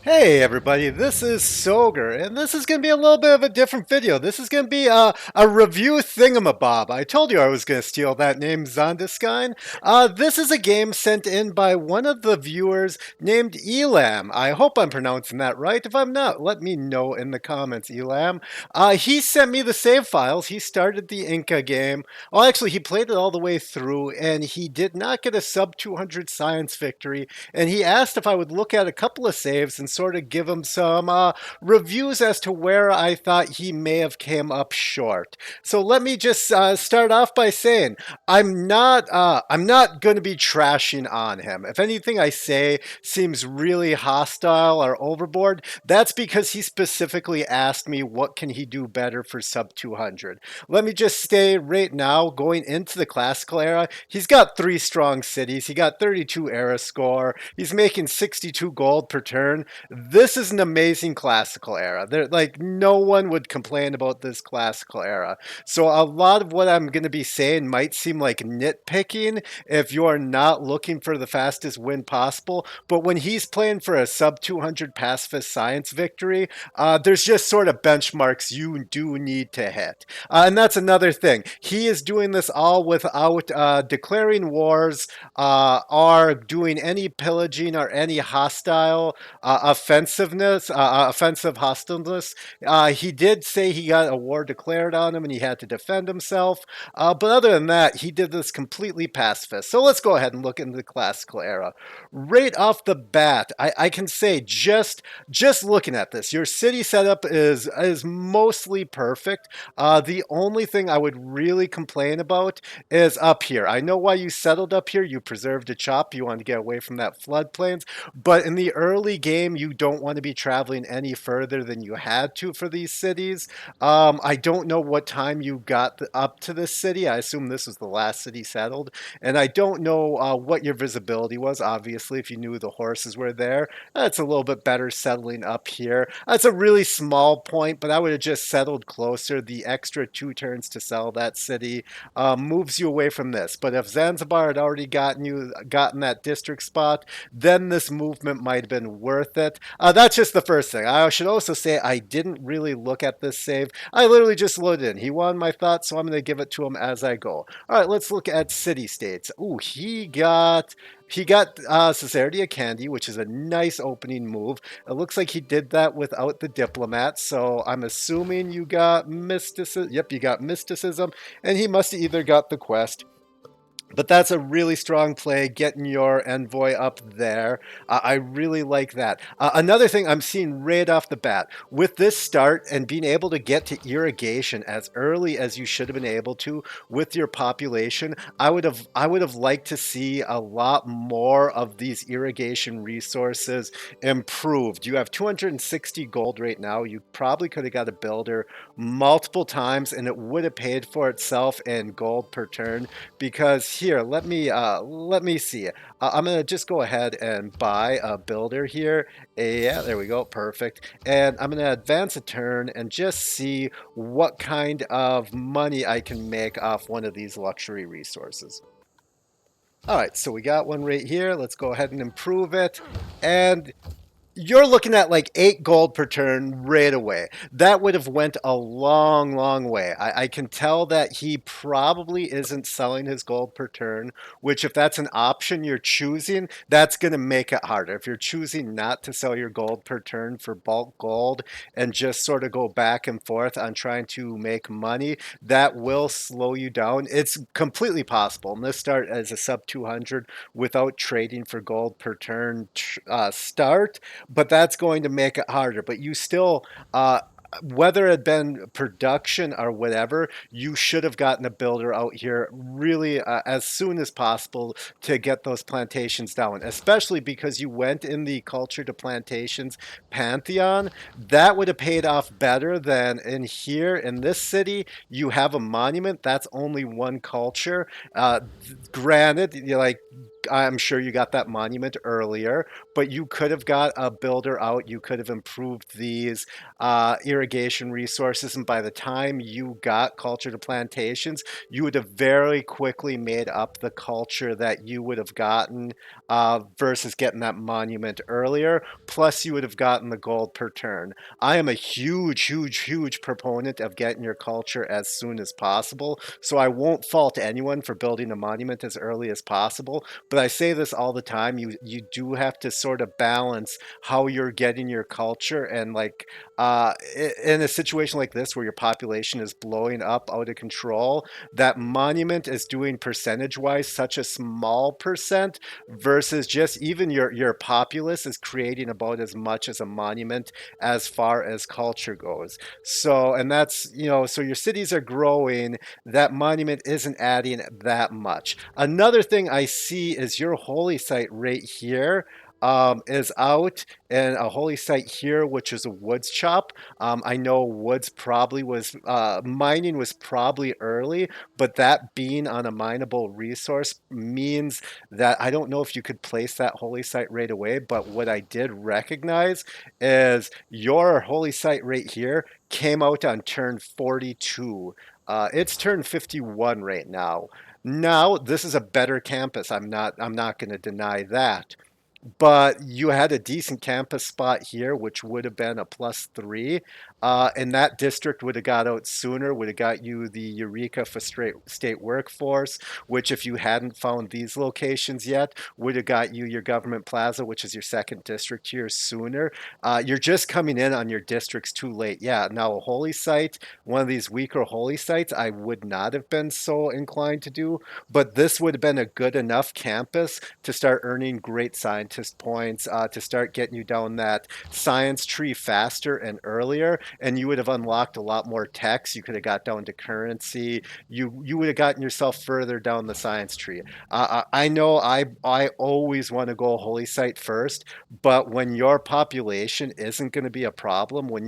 Hey everybody, this is Soger, and this is going to be a little bit of a different video. This is going to be a review thingamabob. I told you I was going to steal that name, Zondiskine. This is a game sent in by one of the viewers named Elam. I hope I'm pronouncing that right. If I'm not, let me know in the comments, Elam. He sent me the save files. He started the Inca game. Well, actually, he played it all the way through, and he did not get a sub 200 science victory. And he asked if I would look at a couple of saves and sort of give him some reviews as to where I thought he may have came up short. So let me just start off by saying I'm not going to be trashing on him. If anything I say seems really hostile or overboard, that's because he specifically asked me what can he do better for sub 200. Let me just say right now, going into the classical era, he's got 3 strong cities. He got 32 era score. He's making 62 gold per turn. This is an amazing classical era. There, like, no one would complain about this classical era. So a lot of what I'm going to be saying might seem like nitpicking if you're not looking for the fastest win possible. But when he's playing for a sub 200 pacifist science victory, there's just sort of benchmarks you do need to hit. And that's another thing. He is doing this all without declaring wars or doing any pillaging or any hostile offensive hostileness. He did say he got a war declared on him and he had to defend himself. But other than that, he did this completely pacifist. So let's go ahead and look into the classical era. Right off the bat, I can say just looking at this, your city setup is mostly perfect. The only thing I would really complain about is up here. I know why you settled up here. You preserved a chop. You want to get away from that floodplains. But in the early game, you don't want to be traveling any further than you had to for these cities. I don't know what time you got up to this city. I assume this was the last city settled. And I don't know what your visibility was. Obviously, if you knew the horses were there, that's a little bit better settling up here. That's a really small point, but I would have just settled closer. The extra 2 turns to sell that city moves you away from this. But if Zanzibar had already gotten that district spot, then this movement might have been worth it. That's just the first thing. I should also say I didn't really look at this save. I literally just loaded in. He won my thoughts, so I'm going to give it to him as I go. All right, let's look at city states. Ooh, he got Caesarea Candy, which is a nice opening move. It looks like he did that without the diplomat, so I'm assuming you got mysticism. Yep, you got mysticism, and he must have either got the quest. But that's a really strong play, getting your envoy up there. I really like that. Another thing I'm seeing right off the bat, with this start and being able to get to irrigation as early as you should have been able to with your population, I would have liked to see a lot more of these irrigation resources improved. You have 260 gold right now. You probably could have got a builder multiple times and it would have paid for itself in gold per turn, because here, let me see. I'm gonna just go ahead and buy a builder here. Yeah, there we go, perfect. And I'm gonna advance a turn and just see what kind of money I can make off one of these luxury resources. All right, so we got one right here. Let's go ahead and improve it. And you're looking at like 8 gold per turn right away. That would have went a long way. I can tell that he probably isn't selling his gold per turn, which if that's an option you're choosing, that's going to make it harder. If you're choosing not to sell your gold per turn for bulk gold and just sort of go back and forth on trying to make money, that will slow you down. It's completely possible. And this start as a sub 200 without trading for gold per turn start, but that's going to make it harder. But you still, whether it had been production or whatever, you should have gotten a builder out here really as soon as possible to get those plantations down, especially because you went in the culture to plantations pantheon. That would have paid off better than in here in this city. You have a monument that's only one culture. Granted, you like, I'm sure you got that monument earlier, but you could have got a builder out. You could have improved these irrigation resources, and by the time you got culture to plantations, you would have very quickly made up the culture that you would have gotten versus getting that monument earlier. Plus, you would have gotten the gold per turn. I am a huge proponent of getting your culture as soon as possible. So I won't fault anyone for building a monument as early as possible. But I say this all the time. You do have to sort of balance how you're getting your culture, and like in a situation like this where your population is blowing up out of control, that monument is doing percentage wise such a small percent versus just even your populace is creating about as much as a monument as far as culture goes. So, and that's, so your cities are growing, that monument isn't adding that much. Another thing I see is your holy site right here is out, and a holy site here, which is a woods chop. I know woods probably was mining was probably early, but that being on a mineable resource means that I don't know if you could place that holy site right away. But what I did recognize is your holy site right here came out on turn 42. It's turn 51 right now. Now, this is a better campus. I'm not going to deny that, but you had a decent campus spot here, which would have been a +3. And that district would have got out sooner, would have got you the Eureka for state workforce, which, if you hadn't found these locations yet, would have got you your government plaza, which is your second district here, sooner. You're just coming in on your districts too late. Yeah, now a holy site, one of these weaker holy sites, I would not have been so inclined to do, but this would have been a good enough campus to start earning great scientist points, to start getting you down that science tree faster and earlier, and you would have unlocked a lot more techs. You could have got down to currency. You would have gotten yourself further down the science tree. I know I always want to go holy site first, but when your population isn't going to be a problem, when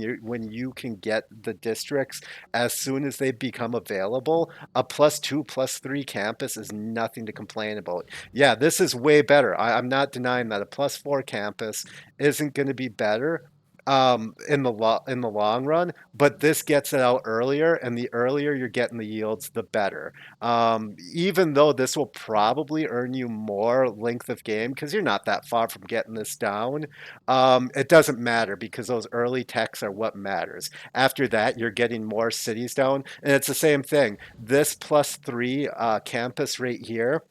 you can get the districts as soon as they become available, a +2, +3 campus is nothing to complain about. Yeah, this is way better. I'm not denying that a +4 campus isn't going to be better in the long run, but this gets it out earlier, and the earlier you're getting the yields, the better. Even though this will probably earn you more length of game because you're not that far from getting this down, it doesn't matter because those early techs are what matters. After that, you're getting more cities down, and it's the same thing. This +3 campus right here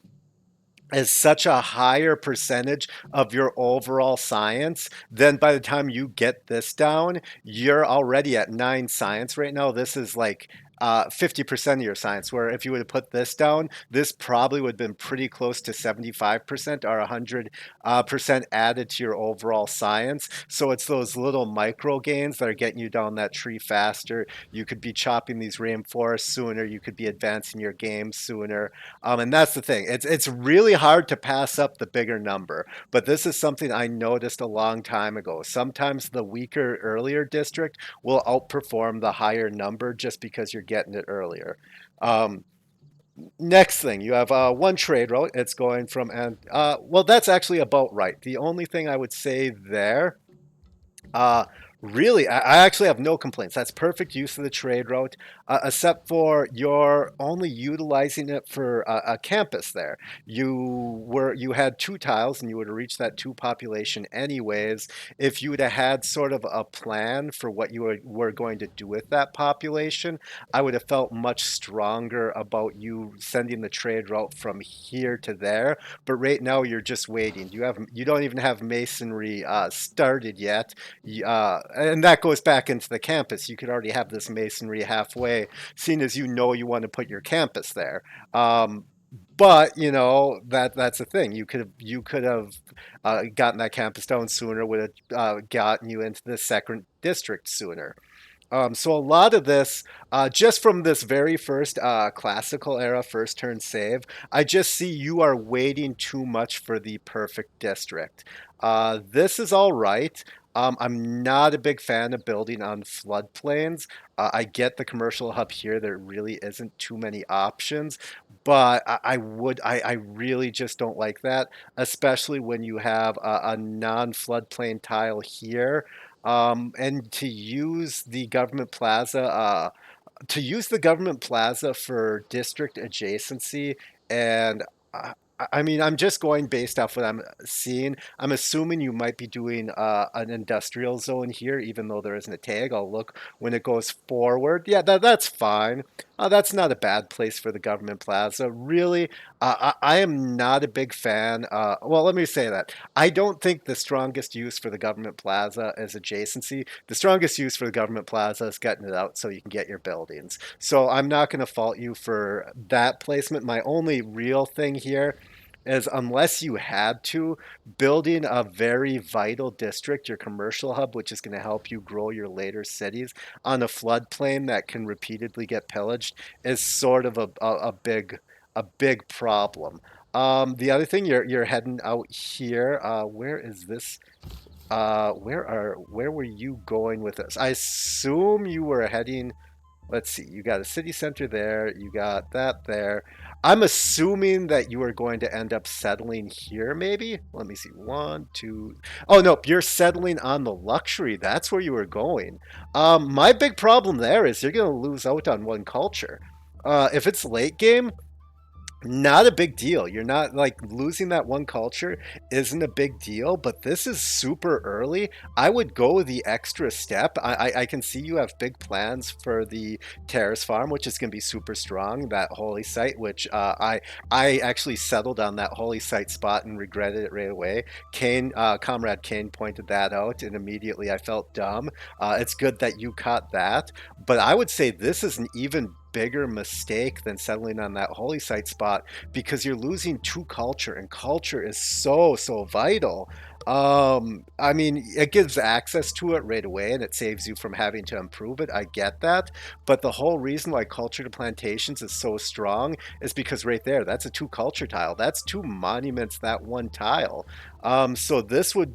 is such a higher percentage of your overall science, then by the time you get this down, you're already at 9 science right now. This is like 50% of your science, where if you would have put this down, this probably would have been pretty close to 75% or 100% added to your overall science. So it's those little micro gains that are getting you down that tree faster. You could be chopping these rainforests sooner. You could be advancing your game sooner. And that's the thing. It's really hard to pass up the bigger number. But this is something I noticed a long time ago. Sometimes the weaker earlier district will outperform the higher number just because you're getting it earlier. Um, Next thing, you have one trade route. It's going from, and well, that's actually about right. The only thing I would say there uh, really, I actually have no complaints. That's perfect use of the trade route, except for you're only utilizing it for a campus there. You had 2 tiles, and you would have reached that 2 population anyways. If you would have had sort of a plan for what you were going to do with that population, I would have felt much stronger about you sending the trade route from here to there. But right now, you're just waiting. You don't even have masonry started yet, and that goes back into the campus. You could already have this masonry halfway, seeing as you want to put your campus there. Um, but that's the thing. You could have gotten that campus down sooner. Would have gotten you into the second district sooner. So a lot of this, just from this very first classical era first turn save, I just see you are waiting too much for the perfect district. This is all right. I'm not a big fan of building on floodplains. I get the commercial hub here. There really isn't too many options, but I really just don't like that, especially when you have a non-floodplain tile here. And to use the government plaza for district adjacency, and I mean, I'm just going based off what I'm seeing. I'm assuming you might be doing an industrial zone here, even though there isn't a tag. I'll look when it goes forward. Yeah, that's fine. That's not a bad place for the government plaza. Really, I am not a big fan. Well, let me say that. I don't think the strongest use for the government plaza is adjacency. The strongest use for the government plaza is getting it out so you can get your buildings. So I'm not going to fault you for that placement. My only real thing here is unless you had to, building a very vital district, your commercial hub, which is going to help you grow your later cities on a floodplain that can repeatedly get pillaged, is sort of a big problem. The other thing, you're heading out here. Where is this? Where were you going with this? I assume you were heading. Let's see. You got a city center there. You got that there. I'm assuming that you are going to end up settling here, maybe. Let me see. One, two. Oh no, you're settling on the luxury. That's where you were going. My big problem there is you're going to lose out on one culture. If it's late game, not a big deal. You're not like losing that one culture isn't a big deal, but this is super early. I would go the extra step. I can see you have big plans for the terrace farm, which is going to be super strong. That holy site, which I actually settled on that holy site spot and regretted it right away. Comrade Kane pointed that out, and immediately I felt dumb. It's good that you caught that, but I would say this is an even bigger mistake than settling on that holy site spot because you're losing two culture, and culture is so vital. I mean, it gives access to it right away and it saves you from having to improve it. I get that. But the whole reason why culture to plantations is so strong is because right there, that's a two culture tile. That's two monuments, that one tile. So this one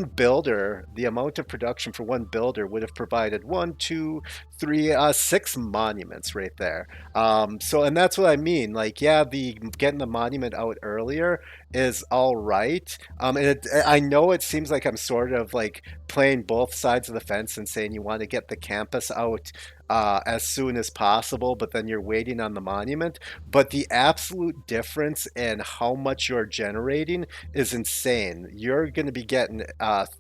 builder, the amount of production for one builder would have provided one, two, three, six monuments right there. And that's what I mean. Like, yeah, the getting the monument out earlier is all right. I know it seems like I'm sort of like playing both sides of the fence and saying you want to get the campus out as soon as possible, but then you're waiting on the monument. But the absolute difference in how much you're generating is insane. You're going to be getting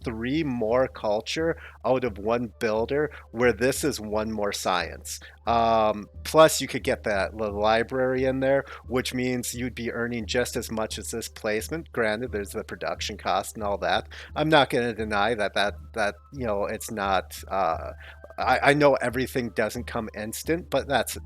three more culture out of one builder, where this is one more science. Plus, you could get the library in there, which means you'd be earning just as much as this placement. Granted, there's the production cost and all that. I'm not going to deny that it's not. I know everything doesn't come instant, but that's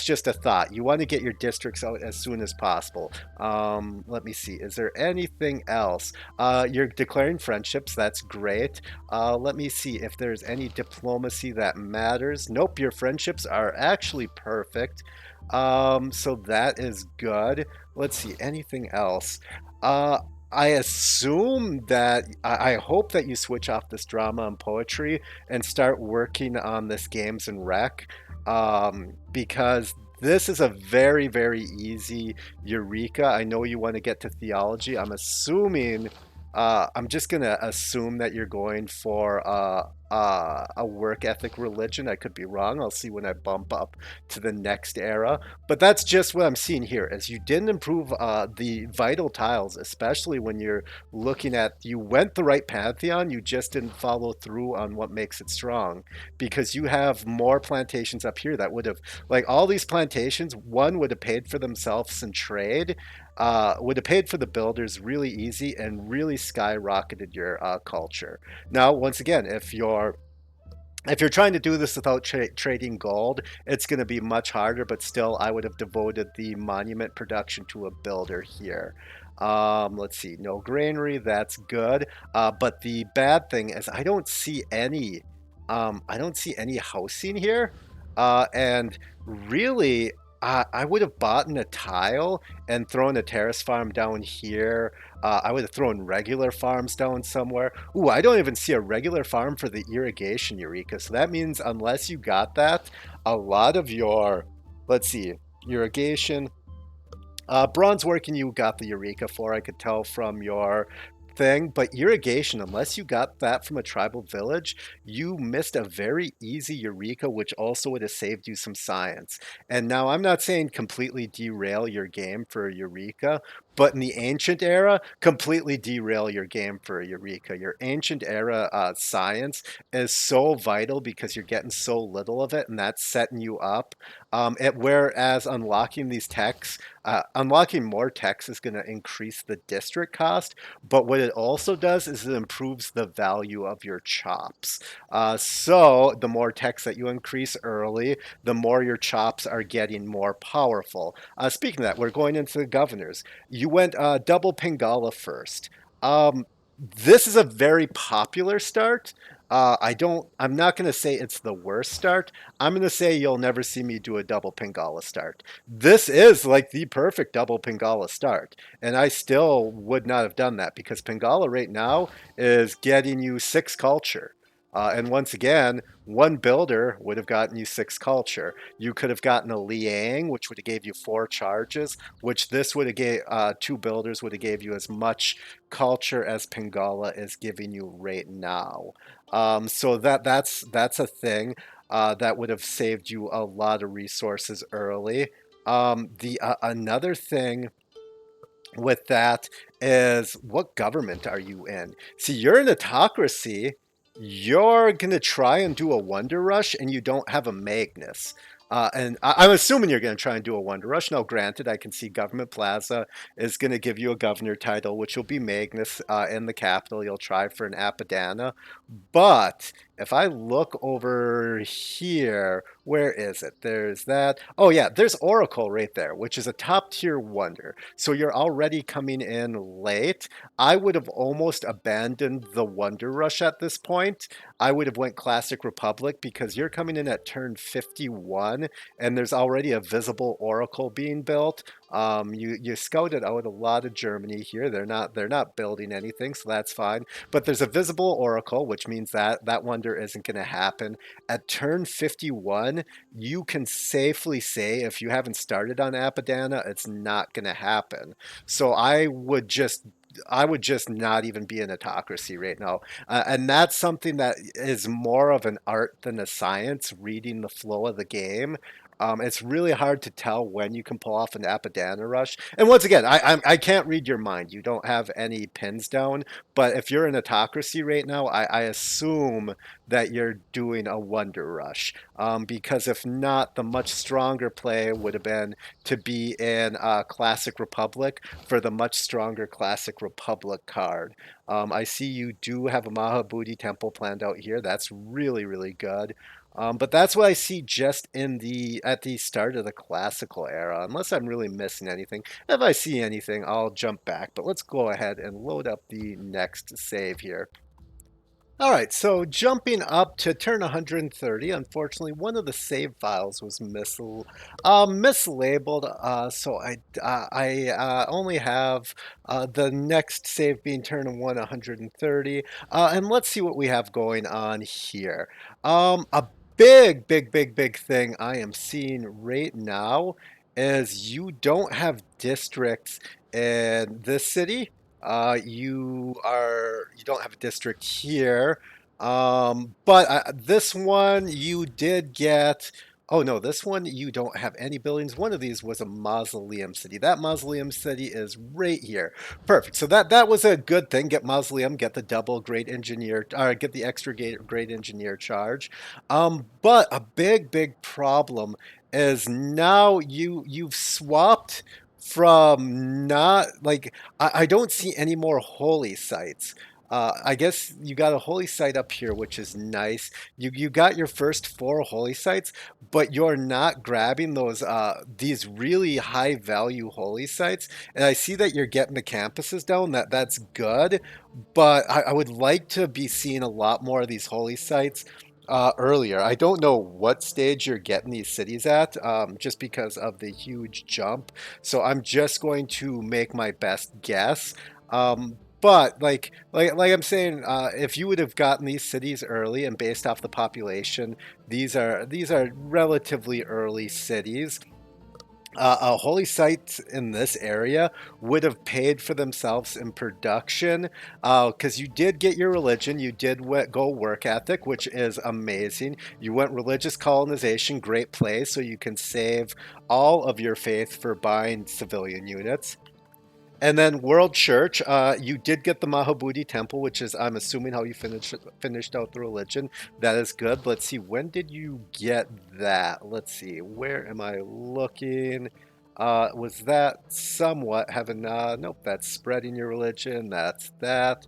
just a thought. You want to get your districts out as soon as possible. Let me see. Is there anything else? You're declaring friendships. That's great. Let me see if there's any diplomacy that matters. Nope, your friendships are actually perfect. So that is good. Let's see, anything else? Uh, I assume that I hope that you switch off this drama and poetry and start working on this games and rec, because this is a very easy eureka. I know you want to get to theology. I'm just gonna assume that you're going for a work ethic religion. I could be wrong. I'll see when I bump up to the next era. But that's just what I'm seeing here. As you didn't improve the vital tiles, especially when you're looking at, you went the right pantheon. You just didn't follow through on what makes it strong, because you have more plantations up here that would have, like all these plantations, one would have paid for themselves in trade, would have paid for the builders really easy and really skyrocketed your culture. Now, once again, if you're trying to do this without trading gold, it's going to be much harder, but still, I would have devoted the monument production to a builder here. Let's see, no granary, that's good. But the bad thing is I don't see any housing here. And really, I would have bought in a tile and thrown a terrace farm down here. I would have thrown regular farms down somewhere. Ooh, I don't even see a regular farm for the irrigation Eureka. So that means unless you got that, a lot of your, let's see, irrigation, bronze working you got the Eureka for, I could tell from your thing, but irrigation, unless you got that from a tribal village, you missed a very easy Eureka, which also would have saved you some science. And now I'm not saying completely derail your game for a Eureka, but in the ancient era, completely derail your game for a Eureka. Your ancient era science is so vital because you're getting so little of it, and that's setting you up. Whereas unlocking these techs, unlocking more techs is going to increase the district cost, but what it also does is it improves the value of your chops. So the more techs that you increase early, the more your chops are getting more powerful. Speaking of that, we're going into the governors. You went double Pingala first. This is a very popular start. I'm not going to say it's the worst start. I'm going to say you'll never see me do a double Pingala start. This is like the perfect double Pingala start. And I still would not have done that because Pingala right now is getting you 6 culture. And once again, one builder would have gotten you 6 culture. You could have gotten a Liang, which would have gave you 4 charges, which this would have gave 2 builders would have gave you as much culture as Pingala is giving you right now. So that's a thing that would have saved you a lot of resources early. The Another thing with that is what government are you in? See, you're an autocracy. You're going to try and do a Wonder Rush and you don't have a Magnus. I'm assuming you're going to try and do a Wonder Rush. Now, granted, I can see Government Plaza is going to give you a governor title, which will be Magnus in the capital. You'll try for an Apadana. But if I look over here, where is it? There's that. Oh, yeah, there's Oracle right there, which is a top tier wonder. So you're already coming in late. I would have almost abandoned the Wonder Rush at this point. I would have went Classic Republic because you're coming in at turn 51 and there's already a visible Oracle being built. You scouted out a lot of Germany here. They're not building anything, so that's fine. But there's a visible Oracle, which means that that wonder isn't going to happen. At turn 51, you can safely say if you haven't started on Apadana, it's not going to happen. So I would just not even be an autocracy right now. And that's something that is more of an art than a science, reading the flow of the game. It's really hard to tell when you can pull off an Apadana rush. And once again, I can't read your mind. You don't have any pins down. But if you're an autocracy right now, I assume that you're doing a Wonder Rush. Because if not, the much stronger play would have been to be in Classic Republic for the much stronger Classic Republic card. I see you do have a Mahabooty Temple planned out here. That's really, really good. But that's what I see just in the at the start of the classical era, unless I'm really missing anything. If I see anything, I'll jump back. But let's go ahead and load up the next save here. All right, so jumping up to turn 130, unfortunately, one of the save files was mislabeled, so I only have the next save being turn 130, and let's see what we have going on here. A big, big, big, big thing I am seeing right now is you don't have districts in this city. You don't have a district here. But this one you did get. Oh no, this one you don't have any buildings. One of these was a mausoleum city. That mausoleum city is right here. Perfect. So that was a good thing. Get mausoleum, get the double great engineer, get the extra great engineer charge. But a big, big problem is now you've swapped from not like I don't see any more holy sites. I guess you got a holy site up here, which is nice. You got your first 4 holy sites, but you're not grabbing these really high value holy sites. And I see that you're getting the campuses down. That's good, but I would like to be seeing a lot more of these holy sites Earlier. I don't know what stage you're getting these cities at, just because of the huge jump. So I'm just going to make my best guess. But like I'm saying, if you would have gotten these cities early and based off the population, these are relatively early cities. Holy sites in this area would have paid for themselves in production because you did get your religion, you did go work ethic, which is amazing. You went religious colonization, great place, so you can save all of your faith for buying civilian units. And then World Church, you did get the Mahabodhi Temple, which is, I'm assuming, how you finished out the religion. That is good. Let's see, when did you get that? Let's see, where am I looking? Was that somewhat having? Nope, that's spreading your religion. That's that.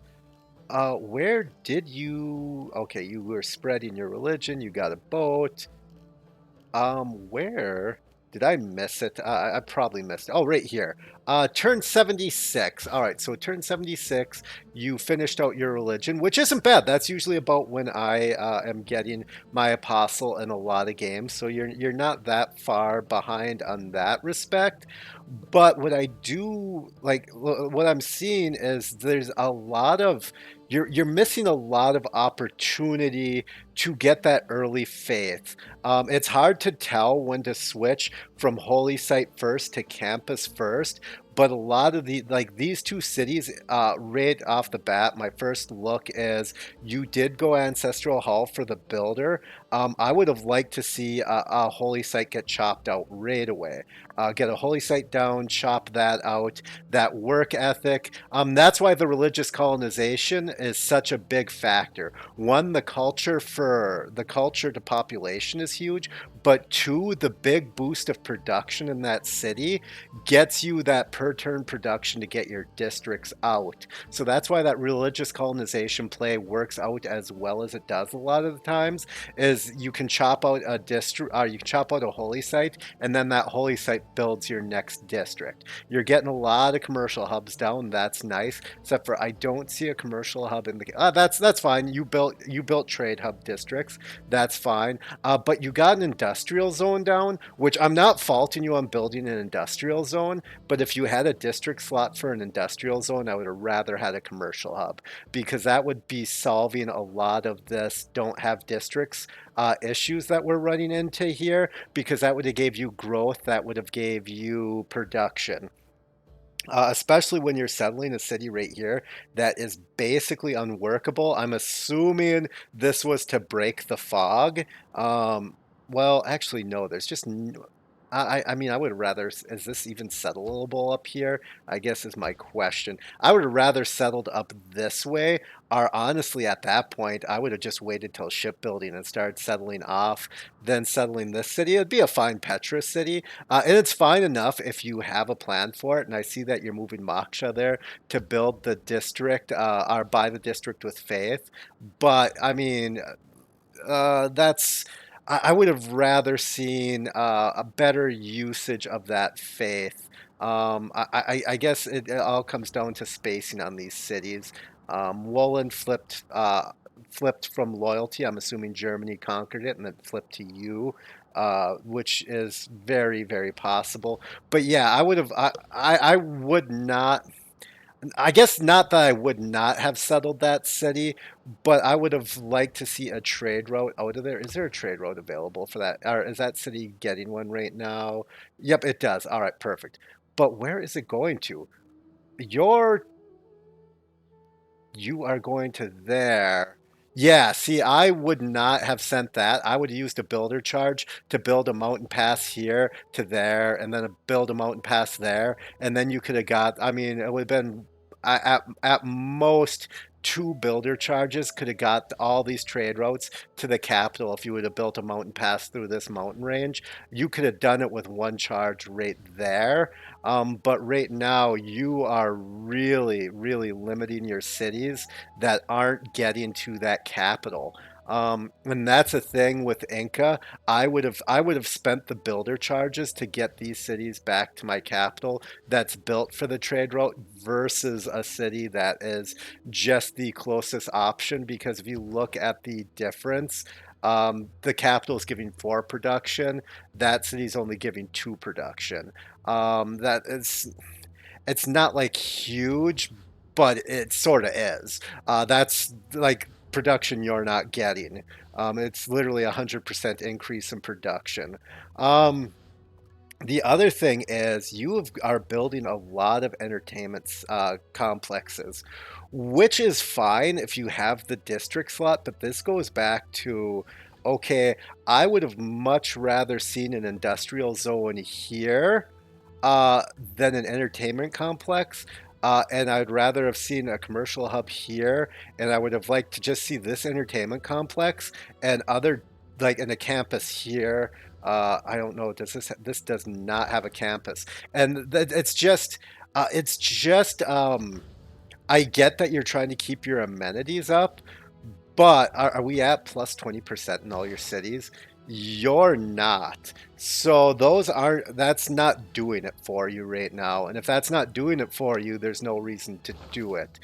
Where did you? Okay, you were spreading your religion. You got a boat. Where did I miss it? I probably missed it. Oh, right here. Turn 76. All right, so turn 76, you finished out your religion, which isn't bad. That's usually about when I am getting my apostle in a lot of games. So you're not that far behind on that respect. But what I do like, what I'm seeing is there's a lot of you're missing a lot of opportunity to get that early faith. It's hard to tell when to switch from holy site first to campus first, but a lot of the like these two cities, right off the bat, my first look is you did go ancestral hall for the builder. I would have liked to see a holy site get chopped out right away. Get a holy site down, chop that out. That work ethic. That's why the religious colonization is such a big factor. One, the culture to population is huge, but two, the big boost of production in that city gets you that per turn production to get your districts out. So that's why that religious colonization play works out as well as it does a lot of the times. Is you can chop out a district, you can chop out a holy site, and then that holy site builds your next district. You're getting a lot of commercial hubs down. That's nice, except for I don't see a commercial hub in the. That's fine. You built trade hub districts. That's fine. But you got an industrial zone down, which I'm not faulting you on building an industrial zone. But if you had a district slot for an industrial zone, I would have rather had a commercial hub because that would be solving a lot of this don't have districts issues that we're running into here because that would have gave you growth, that would have gave you production. Especially when you're settling a city right here that is basically unworkable. I'm assuming this was to break the fog. Um, well, actually, no. There's just. I mean, I would rather. Is this even settleable up here? I guess is my question. I would have rather settled up this way. Or honestly, at that point, I would have just waited till shipbuilding and started settling off, then settling this city. It'd be a fine Petra city. And it's fine enough if you have a plan for it. And I see that you're moving Moksha there to build the district or buy the district with faith. But I mean, that's I would have rather seen a better usage of that faith. I guess it all comes down to spacing on these cities. Woland flipped from loyalty. I'm assuming Germany conquered it and then flipped to you, which is very very possible. But yeah, I would not. I guess not that I would not have settled that city, but I would have liked to see a trade route out of there. Is there a trade route available for that? Or is that city getting one right now? Yep, it does. All right, perfect. But where is it going to? Your you are going to there. Yeah, see, I would not have sent that. I would have used a builder charge to build a mountain pass here to there, and then build a mountain pass there, and then you could have got. I mean, it would have been at most two builder charges could have got all these trade routes to the capital if you would have built a mountain pass through this mountain range. You could have done it with one charge right there. But right now, you are really, really limiting your cities that aren't getting to that capital. And that's a thing with Inca. I would have spent the builder charges to get these cities back to my capital that's built for the trade route versus a city that is just the closest option. Because if you look at the difference, The capital is giving 4 production. That city's only giving 2 production. That is, it's not like huge, but it sort of is. That's like production you're not getting. It's literally 100% increase in production. Um, the other thing is are building a lot of entertainment complexes, which is fine if you have the district slot, but this goes back to, okay, I would have much rather seen an industrial zone here than an entertainment complex. And I'd rather have seen a commercial hub here, and I would have liked to just see this entertainment complex and other like in a campus here. I don't know. This does not have a campus, and it's just. I get that you're trying to keep your amenities up, but are we at plus 20% in all your cities? You're not. So that's not doing it for you right now. And if that's not doing it for you, there's no reason to do it.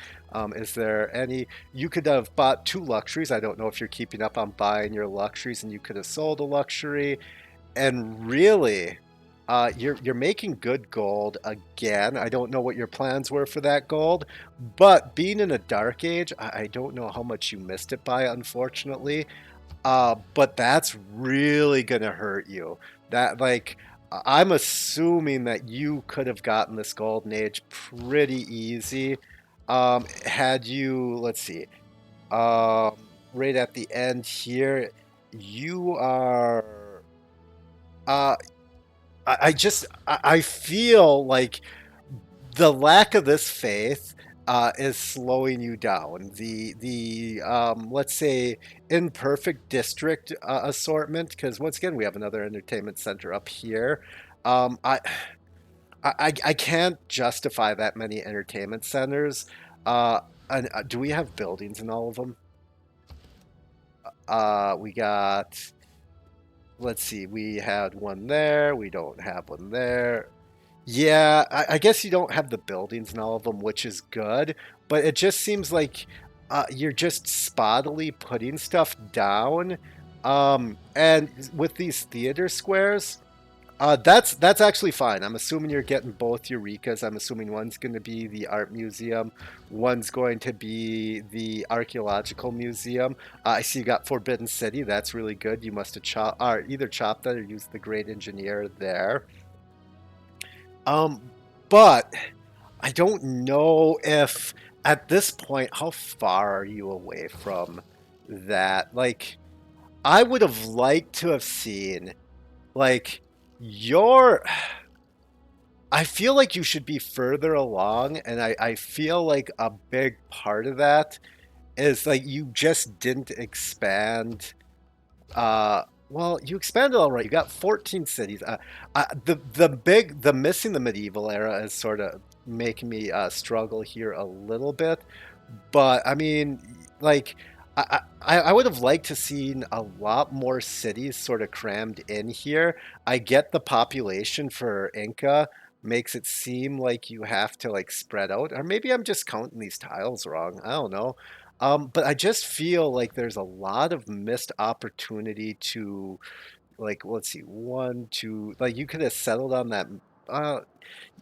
Is there you could have bought 2 luxuries. I don't know if you're keeping up on buying your luxuries, and you could have sold a luxury. And really, you're making good gold again. I don't know what your plans were for that gold, but being in a dark age, I don't know how much you missed it by, unfortunately. But that's really gonna hurt you. That like I'm assuming that you could have gotten this golden age pretty easy. Had you, let's see, right at the end here, you are. Uh, I feel like the lack of this faith is slowing you down. The let's say imperfect district assortment, because once again we have another entertainment center up here. Um, I, I can't justify that many entertainment centers. And, do we have buildings in all of them? We got. Let's see. We had one there. We don't have one there. Yeah, I guess you don't have the buildings in all of them, which is good, but it just seems like you're just spottily putting stuff down. And with these theater squares, that's actually fine. I'm assuming you're getting both Eurekas. I'm assuming one's going to be the art museum, one's going to be the archaeological museum. I see you got Forbidden City. That's really good. You must have either chopped that or used the great engineer there. Um, but I don't know if at this point, how far are you away from that? Like, I would have liked to have seen, like, your. I feel like you should be further along, and I feel like a big part of that is like you just didn't expand. Well, you expanded all right. You got 14 cities. The missing the medieval era is sort of making me struggle here a little bit. But I mean, like, I would have liked to seen a lot more cities sort of crammed in here. I get the population for Inca makes it seem like you have to like spread out, or maybe I'm just counting these tiles wrong. I don't know. But I just feel like there's a lot of missed opportunity to like, let's see, one, two, like you could have settled on that. Uh,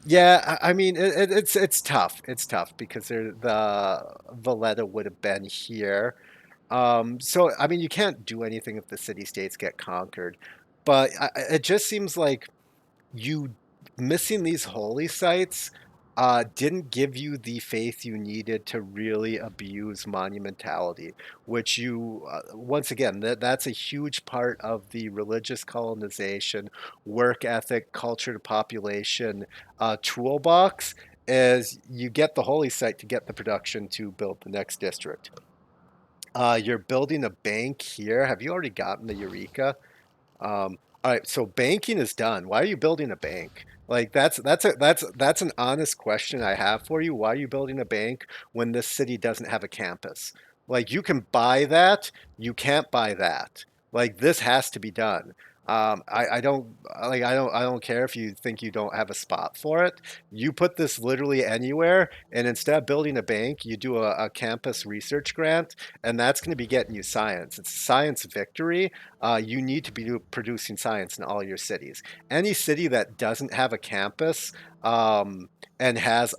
yeah, I mean it's tough. It's tough because the Valletta would have been here. So I mean you can't do anything if the city states get conquered, but it just seems like you missing these holy sites didn't give you the faith you needed to really abuse monumentality, which once again, that's a huge part of the religious colonization, work ethic, culture to population toolbox, is you get the holy site to get the production to build the next district. You're building a bank here. Have you already gotten the Eureka? All right, so banking is done. Why are you building a bank? Like that's an honest question I have for you. Why are you building a bank when this city doesn't have a campus? Like you can buy that, you can't buy that. Like this has to be done. I don't like I don't care if you think you don't have a spot for it. You put this literally anywhere, and instead of building a bank, you do a campus research grant, and that's going to be getting you science. It's a science victory. You need to be producing science in all your cities. Any city that doesn't have a campus and has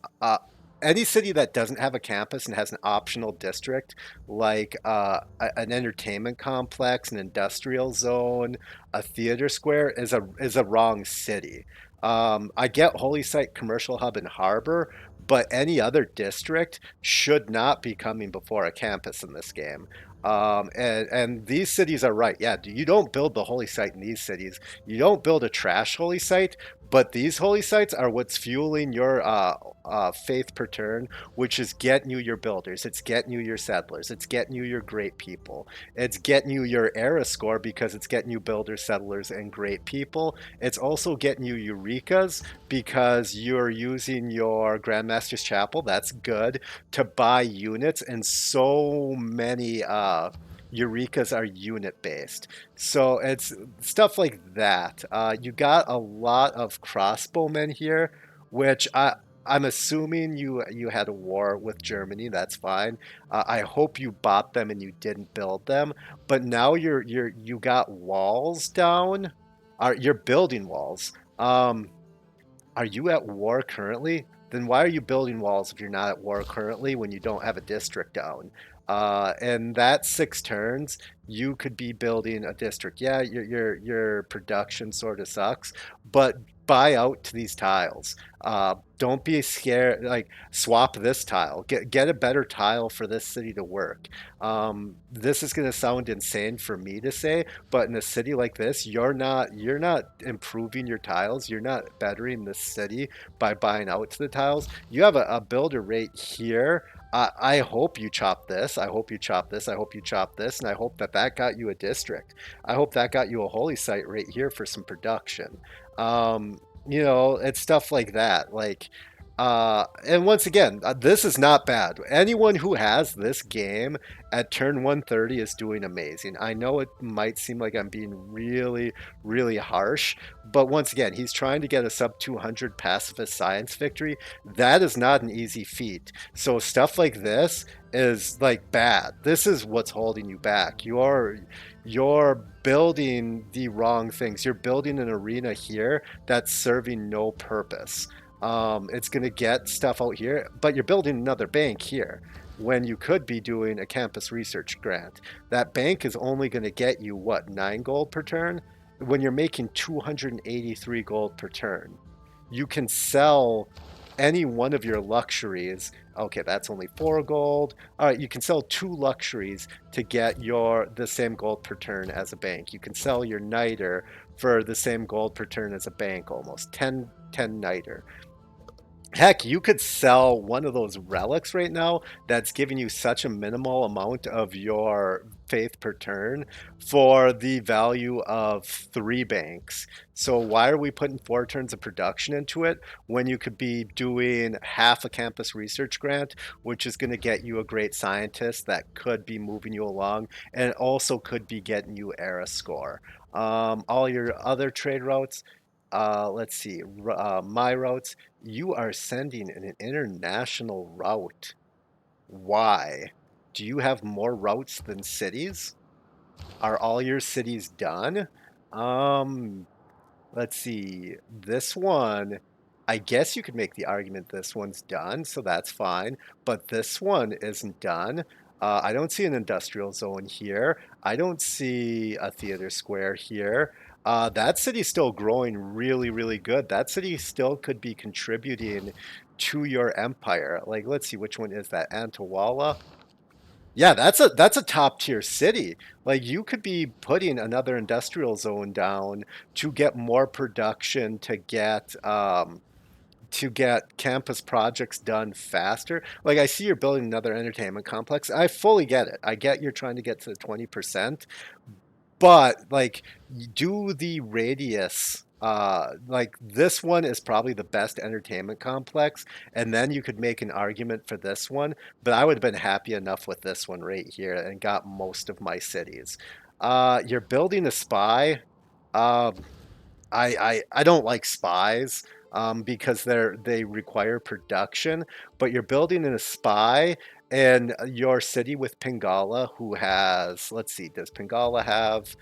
any city that doesn't have a campus and has an optional district like an entertainment complex, an industrial zone, a theater square is a wrong city. I get Holy Site Commercial Hub and Harbor, but any other district should not be coming before a campus in this game. And these cities are right. Yeah, you don't build the holy site in these cities. You don't build a trash holy site, but these holy sites are what's fueling your faith per turn, which is getting you your builders. It's getting you your settlers. It's getting you your great people. It's getting you your era score because it's getting you builders, settlers, and great people. It's also getting you Eurekas because you're using your Grandmaster's Chapel. That's good to buy units, and so many Eurekas are unit based. So it's stuff like that. You got a lot of crossbowmen here, which I'm assuming you had a war with Germany. That's fine. I hope you bought them and you didn't build them. But now you got walls down. You're building walls. Are you at war currently? Then why are you building walls if you're not at war currently when you don't have a district down? And that 6 turns, you could be building a district. Yeah, your production sort of sucks, but buy out to these tiles. Don't be scared. Like swap this tile. Get a better tile for this city to work. This is going to sound insane for me to say, but in a city like this, you're not improving your tiles. You're not bettering the city by buying out to the tiles. You have a builder rate here. I hope you chop this. I hope you chop this. I hope you chop this, and I hope that that got you a district. I hope that got you a holy site right here for some production. It's stuff like that. And once again, this is not bad. Anyone who has this game at turn 130 is doing amazing. I know it might seem like I'm being really, really harsh, but once again, he's trying to get a sub 200 pacifist science victory. That is not an easy feat. So stuff like this is like bad. This is what's holding you back. You're building the wrong things. You're building an arena here that's serving no purpose. It's going to get stuff out here, but you're building another bank here when you could be doing a campus research grant. That bank is only going to get you what, 9 gold per turn? When you're making 283 gold per turn, you can sell any one of your luxuries. Okay, that's only 4 gold. All right, you can sell 2 luxuries to get the same gold per turn as a bank. You can sell your niter for the same gold per turn as a bank, almost 10 niter. Heck, you could sell one of those relics right now that's giving you such a minimal amount of your faith per turn for the value of 3 banks. So why are we putting 4 turns of production into it when you could be doing half a campus research grant, which is going to get you a great scientist that could be moving you along and also could be getting you era score. All your other trade routes, let's see, my routes, you are sending an international route. Why? Do you have more routes than cities? Are all your cities done? Um, let's see. This one, I guess you could make the argument this one's done, so that's fine. But this one isn't done. I don't see an industrial zone here. I don't see a theater square here. That city's still growing really, really good. That city still could be contributing to your empire. Like, let's see, which one is that? Antawala? Yeah, that's a top tier city. Like you could be putting another industrial zone down to get more production to get campus projects done faster. Like I see you're building another entertainment complex. I fully get it. I get you're trying to get to the 20%, but like do the radius like this one is probably the best entertainment complex, and then you could make an argument for this one, but I would have been happy enough with this one right here and got most of my cities. You're building a spy. Um, I don't like spies because they require production, but you're building in a spy and your city with Pingala, who has, let's see, does Pingala have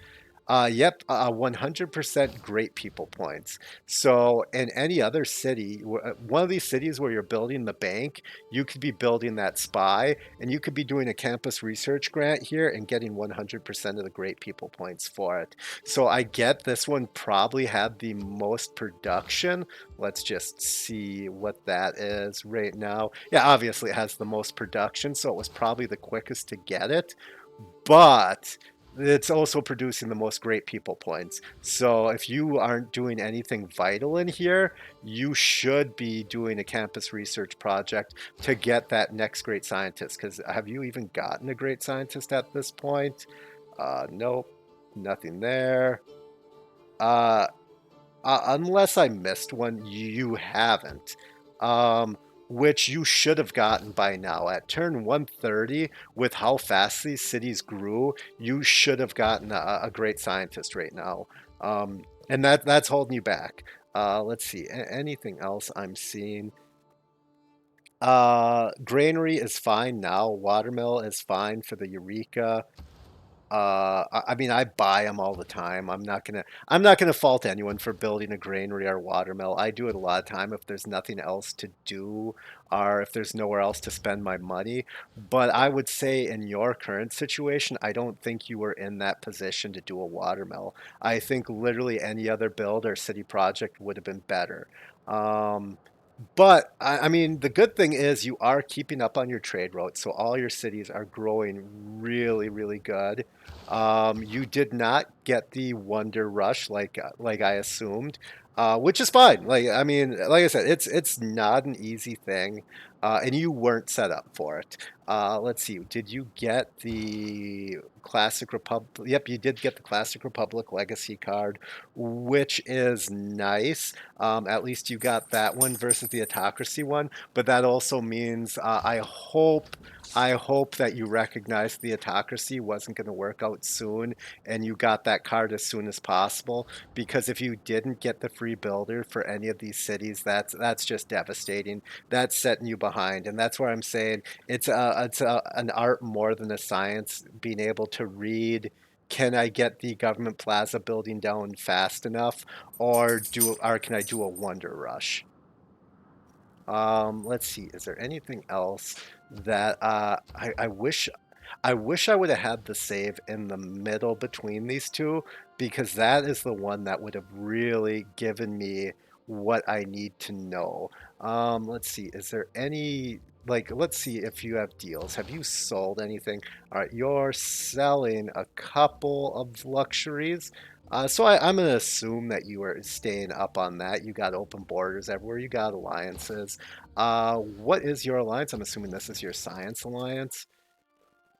100% great people points. So, in any other city, one of these cities where you're building the bank, you could be building that spy, and you could be doing a campus research grant here and getting 100% of the great people points for it. So, I get this one probably had the most production. Let's just see what that is right now. Yeah, obviously it has the most production, so it was probably the quickest to get it, but it's also producing the most great people points. So if you aren't doing anything vital in here, you should be doing a campus research project to get that next great scientist. Because have you even gotten a great scientist at this point? Nope, nothing there. Uh, unless I missed one, you haven't. Um, which you should have gotten by now. At turn 130, with how fast these cities grew, you should have gotten a great scientist right now. And that's holding you back. Let's see. Anything else I'm seeing? Granary is fine now. Watermill is fine for the Eureka. I mean, I buy them all the time. I'm not gonna fault anyone for building a granary or watermill. I do it a lot of time if there's nothing else to do or if there's nowhere else to spend my money. But I would say in your current situation, I don't think you were in that position to do a watermill. I think literally any other build or city project would have been better. Um, but I mean, the good thing is you are keeping up on your trade route, so all your cities are growing really, really good. You did not get the Wonder Rush like I assumed, which is fine. Like I mean, like I said, it's not an easy thing, and you weren't set up for it. Let's see, did you get the Classic Republic? Yep, you did get the Classic Republic Legacy card, which is nice. At least you got that one versus the autocracy one, but that also means I hope that you recognized the autocracy wasn't going to work out soon and you got that card as soon as possible. Because if you didn't get the free builder for any of these cities, that's just devastating. That's setting you behind, and that's where I'm saying an art more than a science. Being able to read, can I get the government plaza building down fast enough, or can I do a wonder rush? Let's see. Is there anything else that I wish I would have had the save in the middle between these two because that is the one that would have really given me what I need to know. Let's see. Is there any let's see if you have deals. Have you sold anything? All right, you're selling a couple of luxuries. I'm going to assume that you are staying up on that. You got open borders everywhere. You got alliances. What is your alliance? I'm assuming this is your science alliance.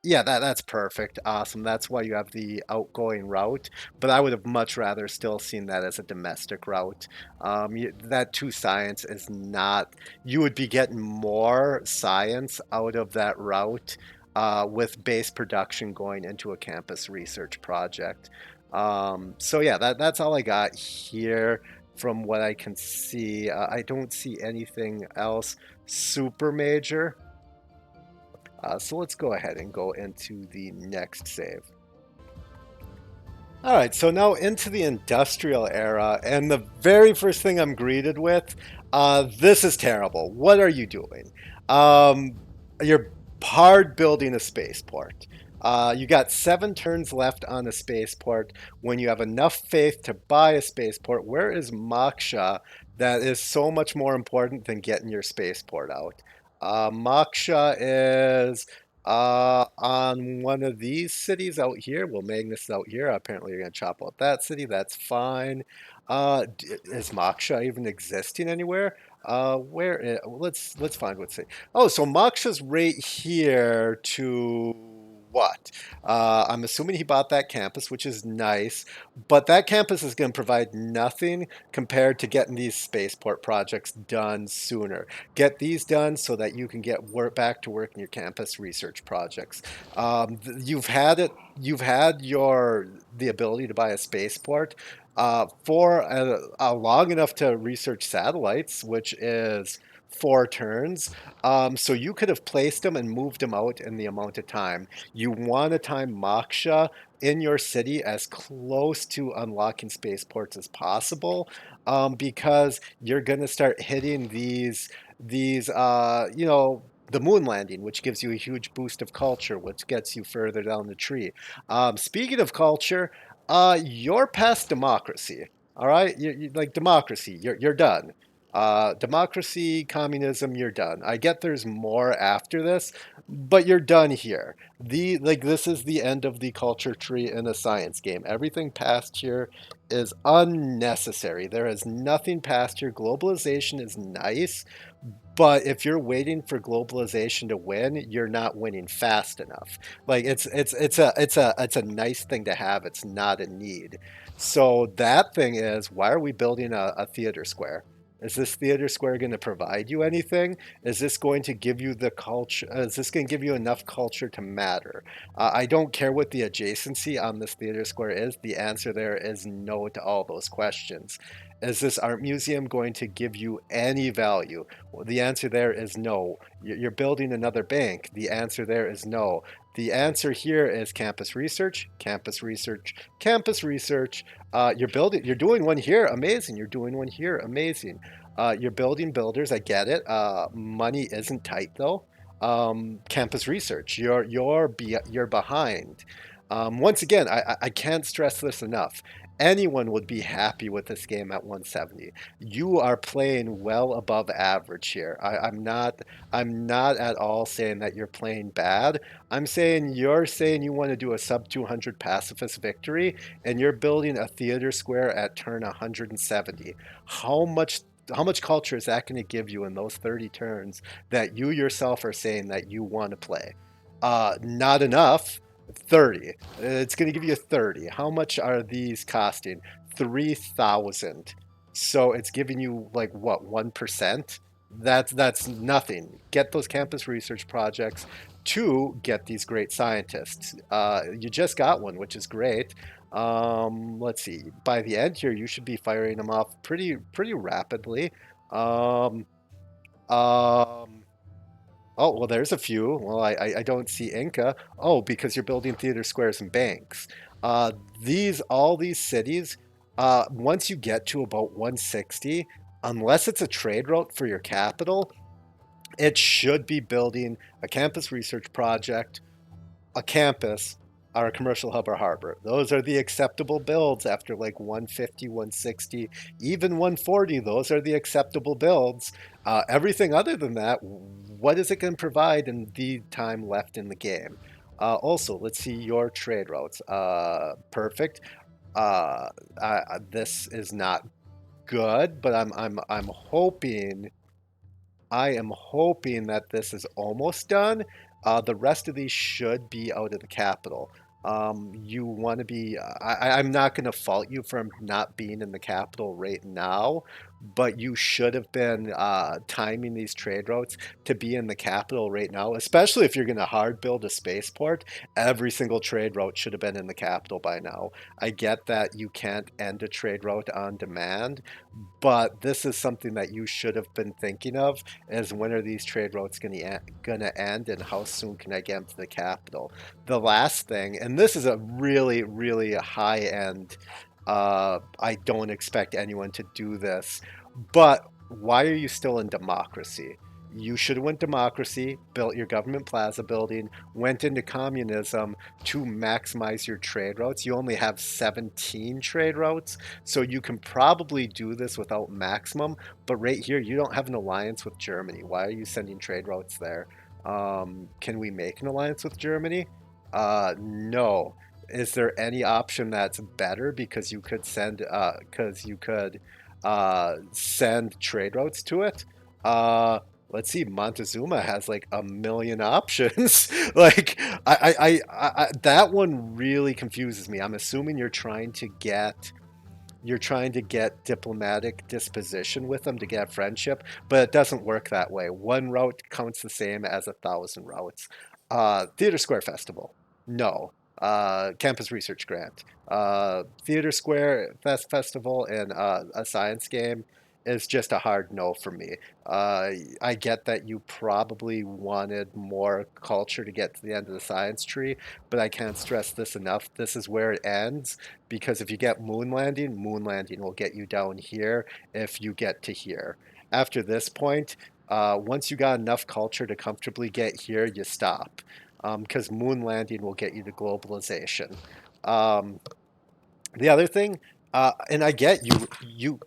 Yeah, that's perfect. Awesome. That's why you have the outgoing route. But I would have much rather still seen that as a domestic route. That two science is not, you would be getting more science out of that route with base production going into a campus research project. So yeah, that's all I got here from what I can see. I don't see anything else super major. So let's go ahead and go into the next save. All right, so now into the industrial era, and the very first thing I'm greeted with, this is terrible. What are you doing? Um, you're hard building a spaceport. You got 7 turns left on a spaceport. When you have enough faith to buy a spaceport, where is Moksha that is so much more important than getting your spaceport out? Moksha is on one of these cities out here. Well, Magnus is out here. Apparently, you're going to chop out that city. That's fine. Is Moksha even existing anywhere? Let's find what city. Oh, so Moksha's right here to what? I'm assuming he bought that campus, which is nice, but that campus is going to provide nothing compared to getting these spaceport projects done sooner. Get these done so that you can get back to work in your campus research projects. You've had it. You've had the ability to buy a spaceport. for long enough to research satellites, which is 4 turns. So you could have placed them and moved them out in the amount of time. You want to time Moksha in your city as close to unlocking spaceports as possible, because you're going to start hitting these the moon landing, which gives you a huge boost of culture, which gets you further down the tree. Speaking of culture, you're past democracy. All right, like democracy, you're done. Democracy, communism, you're done. I get there's more after this, but you're done here. This is the end of the culture tree in a science game. Everything past here is unnecessary. There is nothing past here. Globalization is nice, but if you're waiting for globalization to win, you're not winning fast enough. Like it's a nice thing to have. It's not a need. So that thing is, why are we building a theater square? Is this theater square going to provide you anything? Is this going to give you the culture? Is this going to give you enough culture to matter? I don't care what the adjacency on this theater square is. The answer there is no to all those questions. Is this art museum going to give you any value? Well, the answer there is no. You're building another bank. The answer there is no. The answer here is campus research, campus research, campus research. You're doing one here, amazing. You're doing one here, amazing. You're building builders, I get it. Money isn't tight though. Campus research, you're behind. Once again, I can't stress this enough. Anyone would be happy with this game at 170. You are playing well above average here. I'm not at all saying that you're playing bad. I'm saying you're saying you want to do a sub 200 pacifist victory, and you're building a theater square at turn 170. How much how much culture is that going to give you in those 30 turns that you yourself are saying that you want to play? Not enough. 30. It's going to give you 30. How much are these costing? 3,000. So it's giving you like what, 1%? That's nothing. Get those campus research projects to get these great scientists. You just got one, which is great. Let's see. By the end here, you should be firing them off pretty rapidly. Um, um, Oh, well, there's a few. Well, I don't see Inca. Oh, because you're building theater squares and banks. Uh, all these cities, once you get to about 160, unless it's a trade route for your capital, it should be building a campus research project, a campus, or a commercial hub or harbor. Those are the acceptable builds after like 150, 160, even 140. Those are the acceptable builds. Everything other than that, what is it going to provide in the time left in the game? Also, let's see your trade routes. Perfect. This is not good, but I'm hoping I am hoping that this is almost done. The rest of these should be out of the capital. You want to be, I'm not going to fault you for not being in the capital right now, but you should have been timing these trade routes to be in the capital right now, especially if you're going to hard build a spaceport. Every single trade route should have been in the capital by now. I get that you can't end a trade route on demand, but this is something that you should have been thinking of, is when are these trade routes gonna end and how soon can I get them to the capital? The last thing, and this is a really high end, I don't expect anyone to do this, but why are you still in democracy? You should have went democracy, built your government plaza building, went into communism to maximize your trade routes. You only have 17 trade routes, so you can probably do this without maximum. But right here, you don't have an alliance with Germany. Why are you sending trade routes there? Can we make an alliance with Germany? No. Is there any option that's better because you could send trade routes to it? Uh, let's see. Montezuma has like a million options. Like that one really confuses me. I'm assuming you're trying to get diplomatic disposition with them to get friendship, but it doesn't work that way. One route counts the same as 1,000 routes. Theater Square Festival. No. campus research grant. Theater Square Festival and a science game is just a hard no for me. Uh, I get that you probably wanted more culture to get to the end of the science tree, but I can't stress this enough. This is where it ends because if you get moon landing will get you down here if you get to here. After this point, once you got enough culture to comfortably get here, you stop because moon landing will get you to globalization. Um, the other thing, and I get you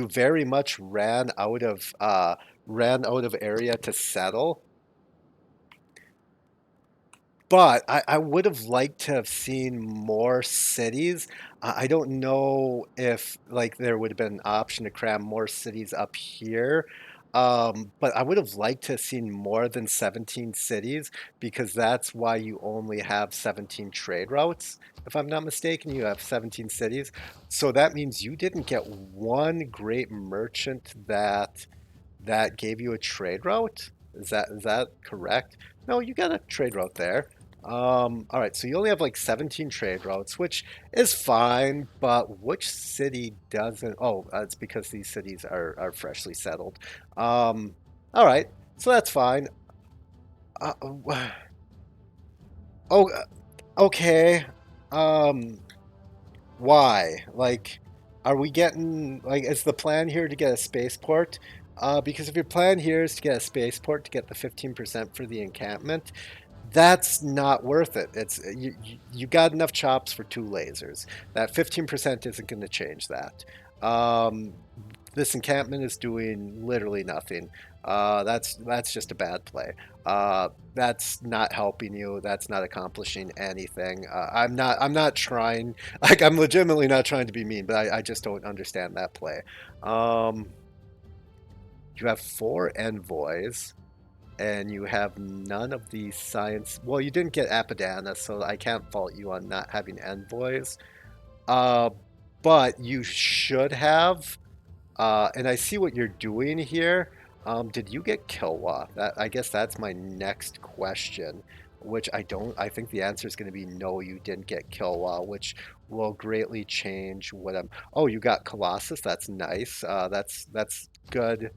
very much ran out of area to settle, but I would have liked to have seen more cities. I don't know if like there would have been an option to cram more cities up here. But I would have liked to have seen more than 17 cities because that's why you only have 17 trade routes. If I'm not mistaken, you have 17 cities. So that means you didn't get one great merchant that gave you a trade route. Is that correct? No, you got a trade route there. All right, so you only have like 17 trade routes, which is fine, but which city doesn't? Oh, it's because these cities are freshly settled. Um, all right, so that's fine. Uh, oh, okay. Um, Why? Like, are we getting like is the plan here to get a spaceport? Because if your plan here is to get a spaceport to get the 15% for the encampment, that's not worth it. You got enough chops for two lasers. That 15% isn't going to change that. Um, this encampment is doing literally nothing. That's just a bad play. That's not helping you. That's not accomplishing anything. I'm not trying. Like I'm legitimately not trying to be mean, but I just don't understand that play. Um, you have four envoys and you have none of the science. Well, you didn't get Apadana, so I can't fault you on not having envoys. Uh, but you should have. And I see what you're doing here. Did you get Kilwa? That I guess that's my next question, which I don't. I think the answer is going to be no. You didn't get Kilwa, which will greatly change what I'm. Oh, you got Colossus. That's nice. That's good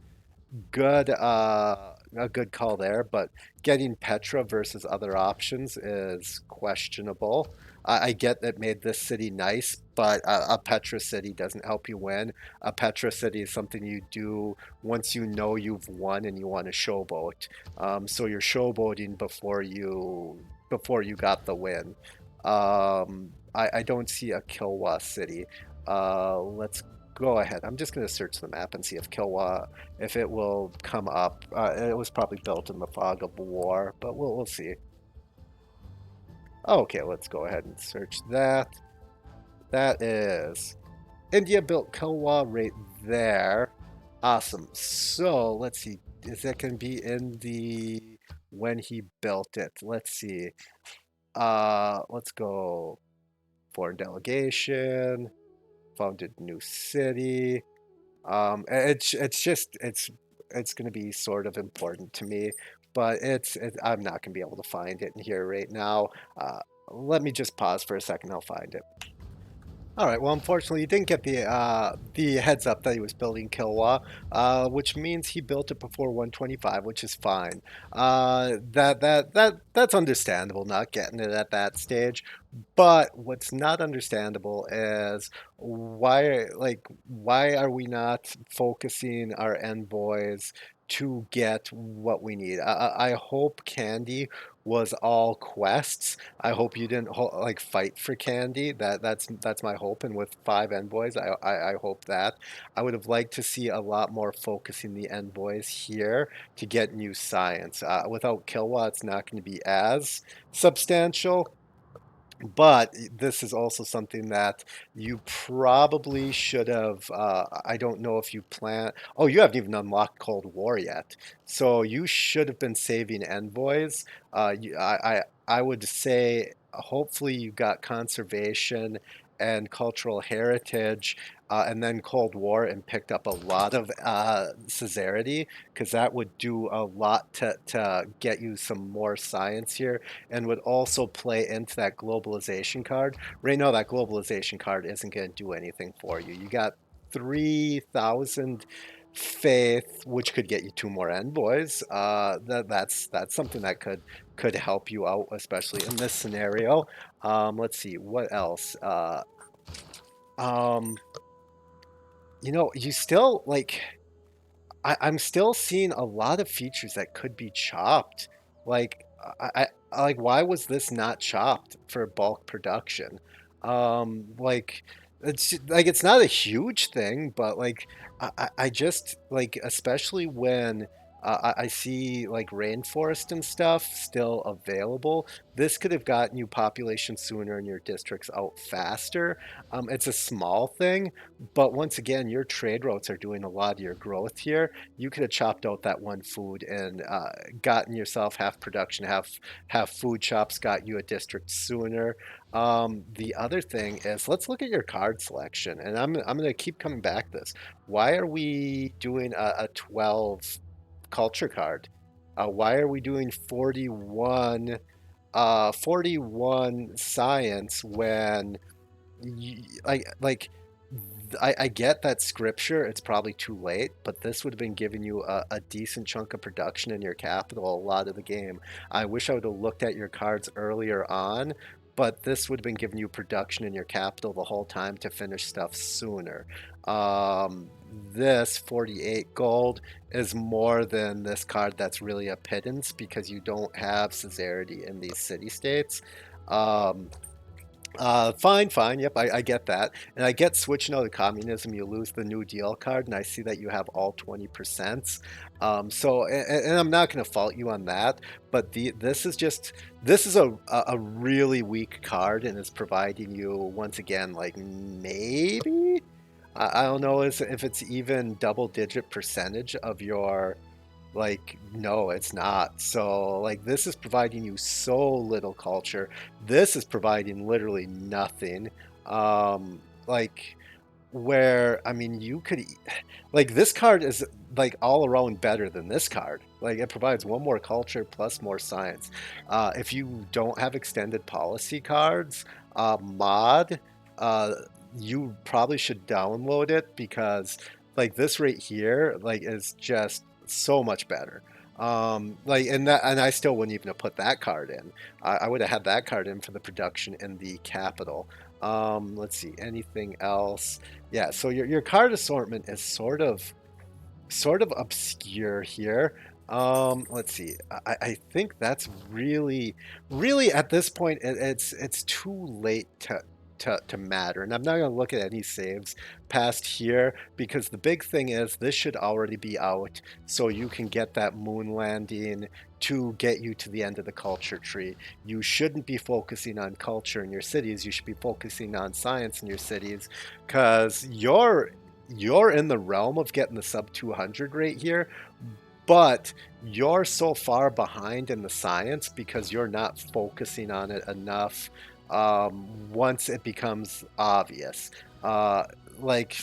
a good call there, but getting Petra versus other options is questionable. I get that made this city nice, but a Petra city doesn't help you win. A Petra city is something you do once you know you've won and you want to showboat. So you're showboating before you got the win. I don't see a Kilwa city. Let's go ahead. I'm just going to search the map and see if it will come up. It was probably built in the fog of war, but we'll see. Okay, let's go ahead and search that. That is India built Kilwa right there. Awesome. So let's see. Is that going to be in the when he built it? Let's see. Let's go foreign delegation. Founded new city. It's going to be sort of important to me, but I'm not going to be able to find it in here right now. Uh, Let me just pause for a second. I'll find it. All right. Well, unfortunately, you didn't get the heads up that he was building Kilwa, which means he built it before 125, which is fine. That's understandable, not getting it at that stage. But what's not understandable is why are we not focusing our envoys to get what we need? I hope Candy was all quests. I hope you didn't like fight for candy. That's my hope. And with five envoys, I hope that. I would have liked to see a lot more focusing the envoys here to get new science. Without Kilwa, it's not going to be as substantial. But this is also something that you probably should have. I don't know if you plan. Oh, you haven't even unlocked Cold War yet, so you should have been saving envoys. I would say hopefully you got conservation and cultural heritage, and then Cold War, and picked up a lot of Caesarity, because that would do a lot to get you some more science here, and would also play into that globalization card. Right now, that globalization card isn't going to do anything for you. You got 3,000 faith, which could get you two more envoys. That's something that could help you out, especially in this scenario. Let's see what else. Um, you still like. I'm still seeing a lot of features that could be chopped. Like, like, why was this not chopped for bulk production? Like, it's not a huge thing, but like, I just like, especially when I see like rainforest and stuff still available. This could have gotten you population sooner and your districts out faster. It's a small thing, but once again, your trade routes are doing a lot of your growth here. You could have chopped out that one food and gotten yourself half production, half food shops, got you a district sooner. The other thing is, let's look at your card selection, and I'm going to keep coming back to this. Why are we doing a 12 culture card? Why are we doing 41 science when like I get that scripture, it's probably too late, but this would have been giving you a decent chunk of production in your capital a lot of the game. I wish I would have looked at your cards earlier on, but this would have been giving you production in your capital the whole time to finish stuff sooner. Um, this 48 gold is more than this card that's really a pittance because you don't have Caesarity in these city states. Um, fine, fine. Yep, I get that. And I get switching out of communism, you lose the New Deal card, and I see that you have all 20%. And I'm not going to fault you on that, but this is a really weak card and is providing you, once again, like maybe, I don't know if it's even double-digit percentage of your, like, no, it's not. So, like, this is providing you so little culture. This is providing literally nothing. Like, where, I mean, like, this card is, like, all around better than this card. Like, it provides one more culture plus more science. If you don't have extended policy cards, mod, uh, you probably should download it because, like, this right here, like, is just so much better. Like, and I still wouldn't even have put that card in. I would have had that card in for the production in the capital. Let's see, anything else? Yeah, so your card assortment is sort of obscure here. Let's see. I think that's really at this point it's too late to matter. And I'm not going to look at any saves past here because the big thing is this should already be out so you can get that moon landing to get you to the end of the culture tree. You shouldn't be focusing on culture in your cities. You should be focusing on science in your cities because you're in the realm of getting the sub 200 right here, but you're so far behind in the science because you're not focusing on it enough once it becomes obvious. Uh, like,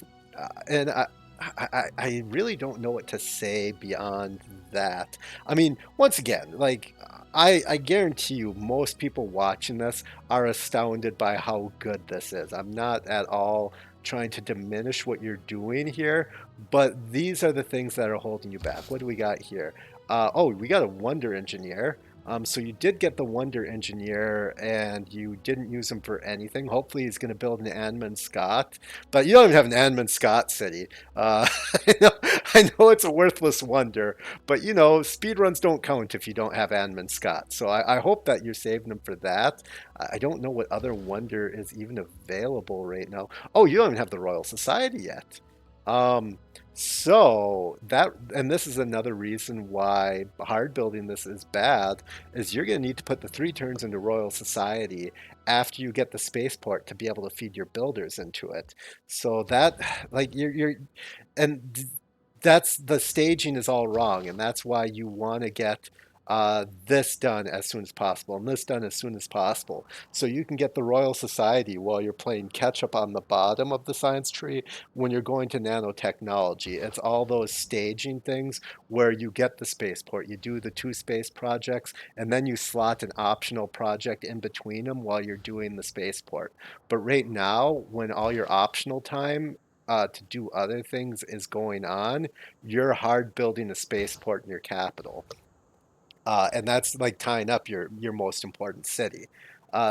and I really don't know what to say beyond that. I mean, once again, like, I guarantee you, most people watching this are astounded by how good this is. I'm not at all trying to diminish what you're doing here, but these are the things that are holding you back. What do we got here? Oh, we got a Wonder Engineer. So you did get the Wonder Engineer, and you didn't use him for anything. Hopefully, he's going to build an Anman Scott, but you don't even have an Anman Scott city. I know it's a worthless wonder, but speedruns don't count if you don't have Anman Scott. So I hope that you're saving them for that. I don't know what other wonder is even available right now. Oh, you don't even have the Royal Society yet. Um, and this is another reason why hard building this is bad, is you're going to need to put the 3 turns into Royal Society after you get the spaceport to be able to feed your builders into it. So that, like, and that's the staging is all wrong, and that's why you want to get this done as soon as possible, and this done as soon as possible. So you can get the Royal Society while you're playing catch up on the bottom of the science tree when you're going to nanotechnology. It's all those staging things where you get the spaceport, you do the two space projects, and then you slot an optional project in between them while you're doing the spaceport. But right now, when all your optional time to do other things is going on, you're hard building a spaceport in your capital, and that's like tying up your most important city.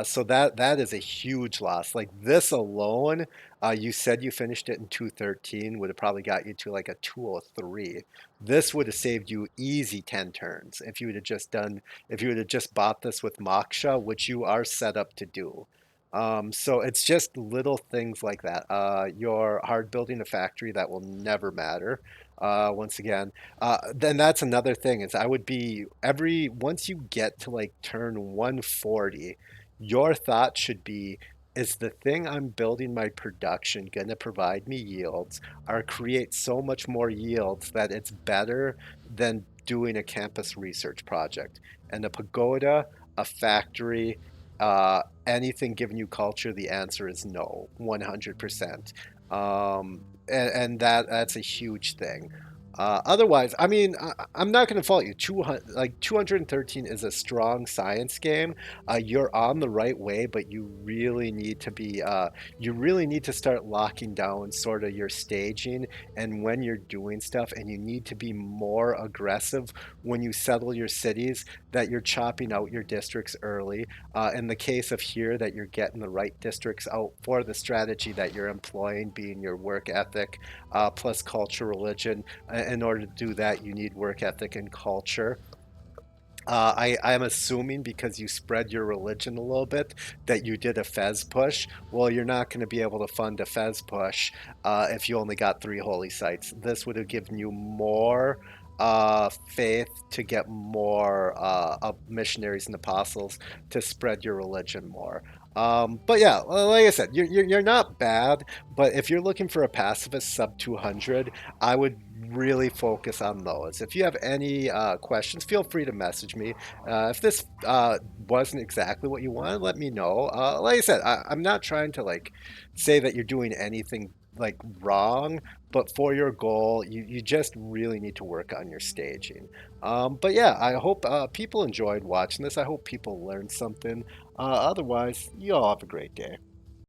So that is a huge loss. Like this alone, you said you finished it in 213, would have probably got you to like a 203. This would have saved you easy 10 turns if you would have just done if you would have just bought this with Moksha, which you are set up to do. So it's just little things like that. You're hard building a factory that will never matter. Once again, then that's another thing is I would be every once you get to like turn 140, your thought should be, is the thing I'm building my production going to provide me yields or create so much more yields that it's better than doing a campus research project? And a pagoda, a factory, anything giving you culture, the answer is no, 100%. And that's a huge thing. Otherwise, I mean, I'm not going to fault you. 200, like 213 is a strong science game. You're on the right way, but you really need to start locking down sort of your staging and when you're doing stuff, and you need to be more aggressive when you settle your cities. That you're chopping out your districts early. In the case of here, that you're getting the right districts out for the strategy that you're employing, being your work ethic plus culture, religion. In order to do that, you need work ethic and culture. I'm assuming because you spread your religion a little bit that you did a Fez push. Well, you're not going to be able to fund a Fez push if you only got three holy sites. This would have given you more faith to get more missionaries and apostles to spread your religion more. But yeah, like I said, you're not bad. But if you're looking for a pacifist sub 200, I would really focus on those. If you have any questions, feel free to message me. If this wasn't exactly what you wanted, let me know. Like I said, I'm not trying to like say that you're doing anything like wrong, but for your goal, you just really need to work on your staging. But yeah, I hope people enjoyed watching this. I hope people learned something. Otherwise, you all have a great day.